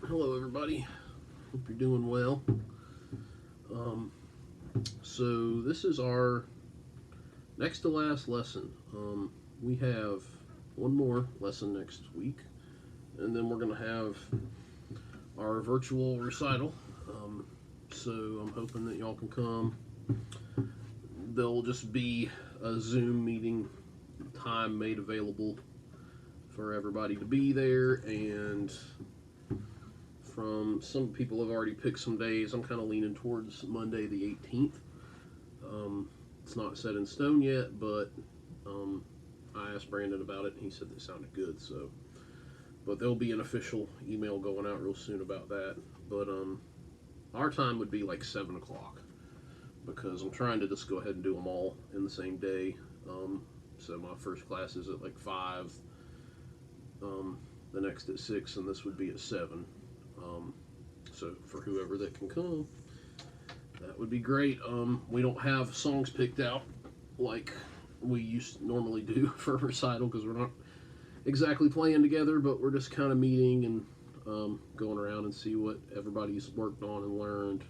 Hello, everybody. Hope you're doing well. Um, so this is our next to last lesson. We have one more lesson next week, and then we're going to have our virtual recital. So I'm hoping that y'all can come. There'll just be a Zoom meeting time made available for everybody to be there, and from some people have already picked some days. I'm kind of leaning towards Monday the 18th. It's not set in stone yet, but I asked Brandon about it, and he said that sounded good. So, but there'll be an official email going out real soon about that. But our time would be like 7 o'clock because I'm trying to just go ahead and do them all in the same day. So my first class is at like 5. The next at 6, and this would be at 7. So for whoever that can come, that would be great. We don't have songs picked out like we used to normally do for a recital because we're not exactly playing together, but we're just kind of meeting and going around and see what everybody's worked on and learned.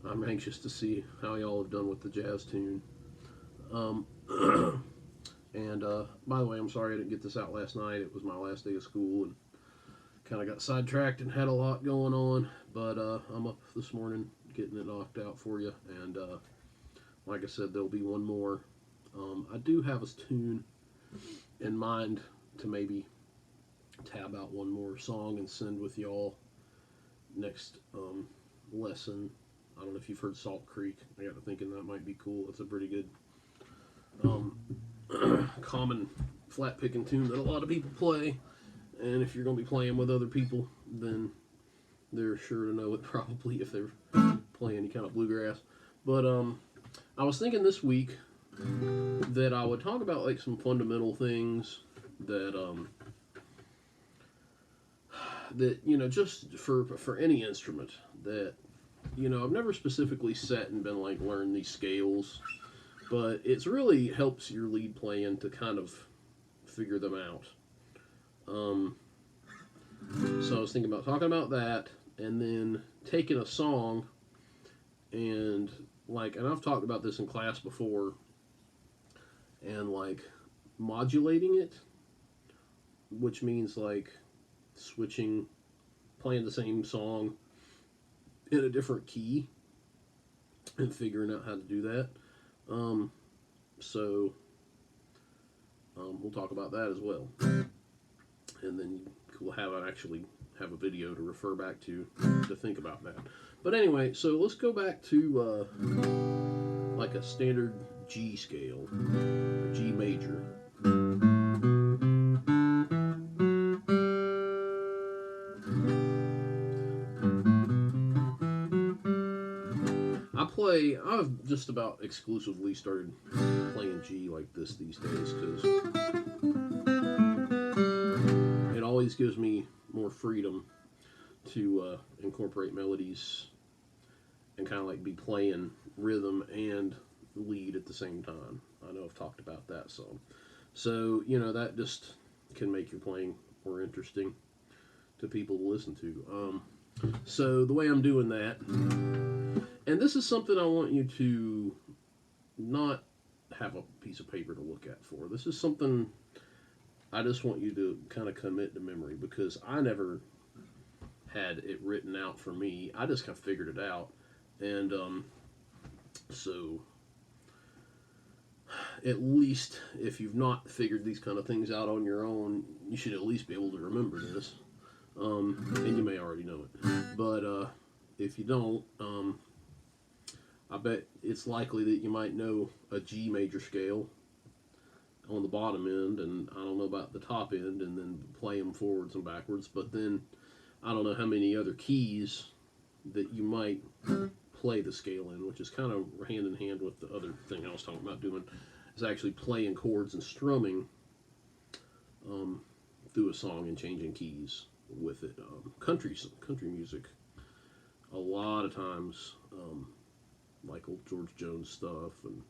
I'm anxious to see how y'all have done with the jazz tune. And by the way, I'm sorry I didn't get this out last night. It was my last day of school and kind of got sidetracked and had a lot going on, but I'm up this morning getting it knocked out for you, and like I said, there'll be one more. I do have a tune in mind to maybe tab out one more song and send with y'all next lesson. I don't know if you've heard Salt Creek. I got to thinking that might be cool. It's a pretty good common flat picking tune that a lot of people play. And if you're going to be playing with other people, then they're sure to know it probably if they're playing any kind of bluegrass. But I was thinking this week that I would talk about like some fundamental things that just for any instrument that I've never specifically sat and been like learn these scales, but it's really helps your lead playing to kind of figure them out. So I was thinking about talking about that, and then taking a song and I've talked about this in class before, and like modulating it, which means like switching, playing the same song in a different key and figuring out how to do that. So we'll talk about that as well. And then we'll have a video to refer back to think about that. But anyway, so let's go back to like a standard G scale, or G major. I've just about exclusively started playing G like this these days because it always gives me more freedom to incorporate melodies and kind of like be playing rhythm and lead at the same time. I know I've talked about that some. So, that just can make your playing more interesting to people to listen to. So the way I'm doing that, and this is something I want you to not have a piece of paper to look at for. This is something I just want you to kind of commit to memory, because I never had it written out for me. I just kind of figured it out. And so at least if you've not figured these kind of things out on your own, you should at least be able to remember this. And you may already know it. But if you don't, I bet it's likely that you might know a G major scale on the bottom end, and I don't know about the top end, and then play them forwards and backwards. But then I don't know how many other keys that you might play the scale in, which is kind of hand in hand with the other thing I was talking about doing, is actually playing chords and strumming through a song and changing keys with it. Country music, a lot of times, like old George Jones stuff, and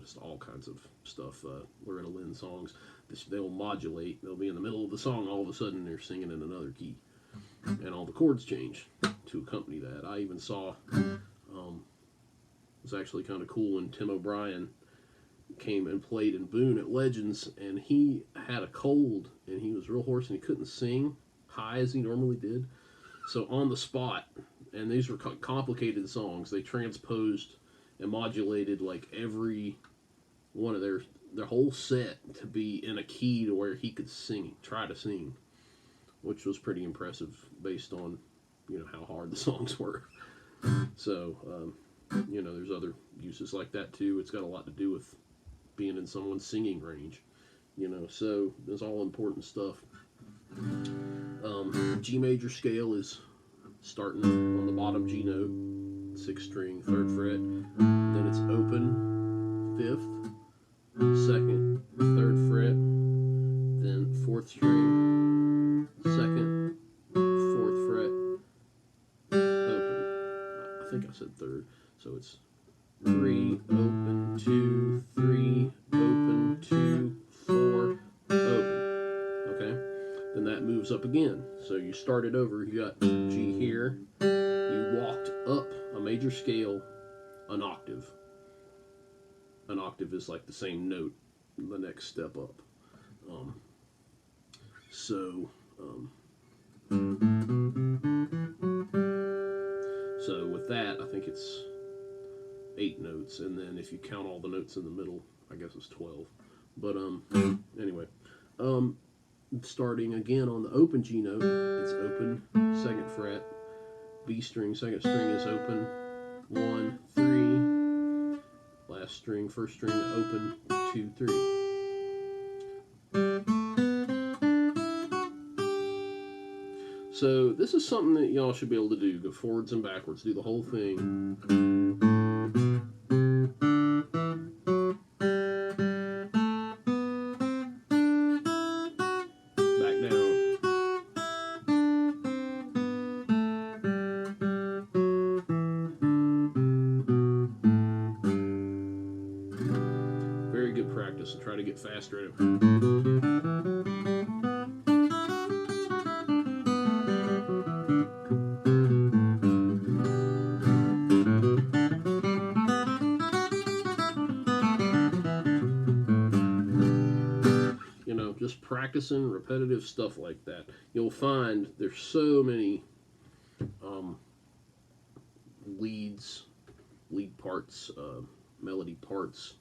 just all kinds of stuff. Loretta Lynn songs, they'll modulate. They'll be in the middle of the song, all of a sudden they're singing in another key, and all the chords change to accompany that. I even saw, it was actually kind of cool when Tim O'Brien came and played in Boone at Legends, and he had a cold, and he was real hoarse, and he couldn't sing high as he normally did. So on the spot, and these were complicated songs, they transposed and modulated like every one of their whole set to be in a key to where he could try to sing, which was pretty impressive based on, how hard the songs were. So, there's other uses like that too. It's got a lot to do with being in someone's singing range, so it's all important stuff. G major scale is starting on the bottom G note, 6th string, 3rd fret, then it's open, 5th, 2nd, 3rd fret, then 4th string, 2nd, 4th fret, open. I think I said 3rd, so it's 3, open, 2, 3, open, 2, 4, open. Okay? Then that moves up again. So you started over, you got G here, you walked up a major scale, an octave. An octave is like the same note, the next step up. So with that, I think it's 8 notes, and then if you count all the notes in the middle, I guess it's 12. But anyway, starting again on the open G note, it's open, 2nd fret, B string, 2nd string is open, 1, 3, last string, 1st string, open, 2, 3. So this is something that y'all should be able to do. Go forwards and backwards, do the whole thing. Back down. Very good practice, and try to get faster at it. Just practicing repetitive stuff like that. You'll find there's so many lead parts, melody parts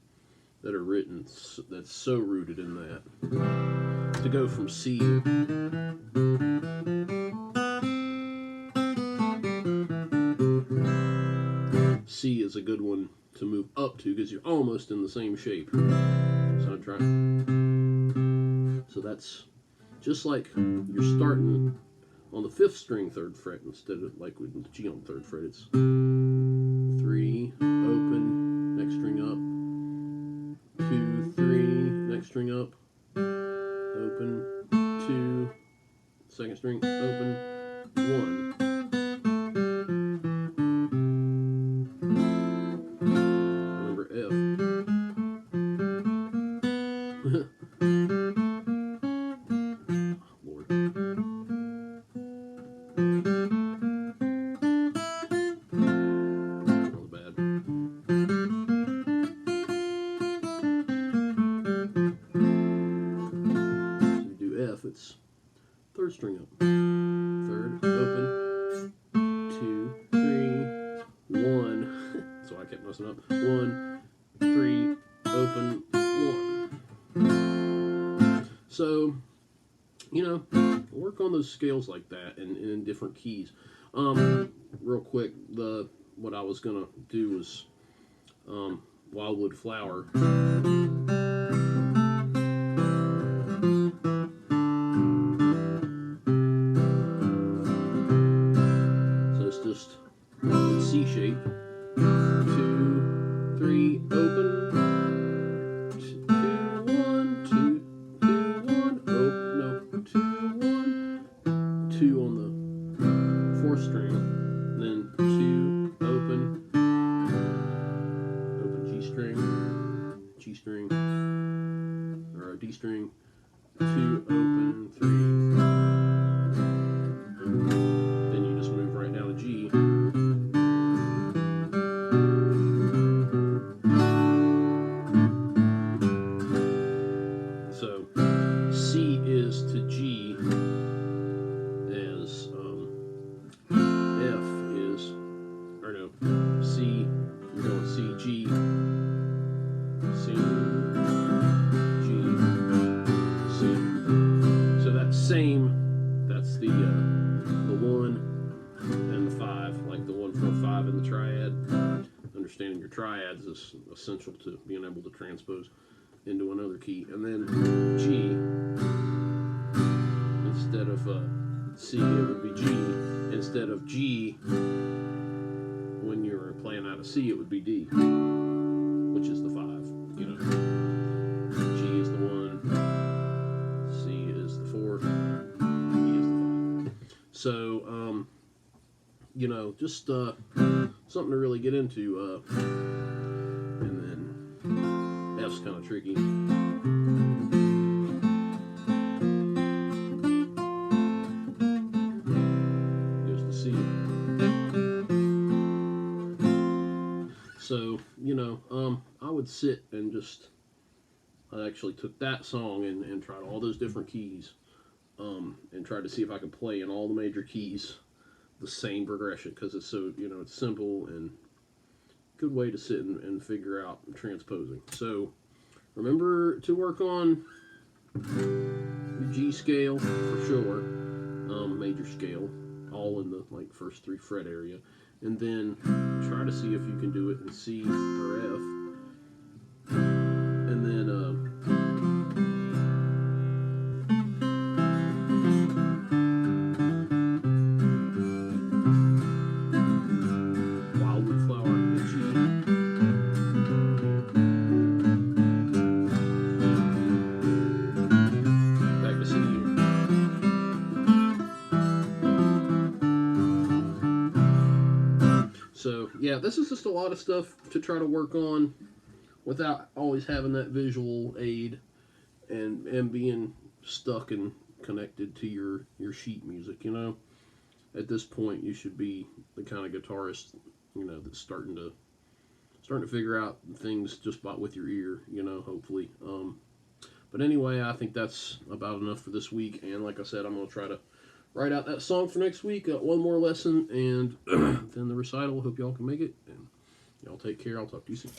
that are written that's so rooted in that. To go from C is a good one to move up to because you're almost in the same shape. So I'm trying. So that's just like you're starting on the 5th string, 3rd fret, instead of like with the G on the 3rd fret. It's 3, open, next string up, 2, 3, next string up, open, 2, 2nd string, open, 1. Remember F. It's 3rd string up, 3rd, open, 2, 3, 1. So I kept messing up. 1, 3, open, 1. So, work on those scales like that and in different keys. Real quick, what I was gonna do was Wildwood Flower. Just C shape, 2, 3, open, 2, 1, 2, 2, 1, open, no, 2, 1, 2 on the 4th string, then 2, open G string, understanding your triads is essential to being able to transpose into another key. And then G, instead of C, it would be G. Instead of G, when you're playing out of C, it would be D, which is the 5. You know, G is the 1, C is the 4, D is the 5. So, you know, just something to really get into. And then F's kind of tricky. There's the C. So, you know, I would sit and just, I actually took that song and tried all those different keys, and tried to see if I could play in all the major keys the same progression, because it's so, you know, it's simple and good way to sit and figure out transposing. So remember to work on your G scale for sure, major scale, all in the like first 3 fret area, and then try to see if you can do it in C or F, and then Wildwood Flower in G. Back to C. So yeah, this is just a lot of stuff to try to work on without always having that visual aid and being stuck and connected to your sheet music. You know, at this point you should be the kind of guitarist, you know, that's starting to figure out things just with your ear, you know, hopefully. But anyway, I think that's about enough for this week, and like I said, I'm going to try to write out that song for next week. One more lesson, and then the recital. Hope y'all can make it, and y'all take care. I'll talk to you soon.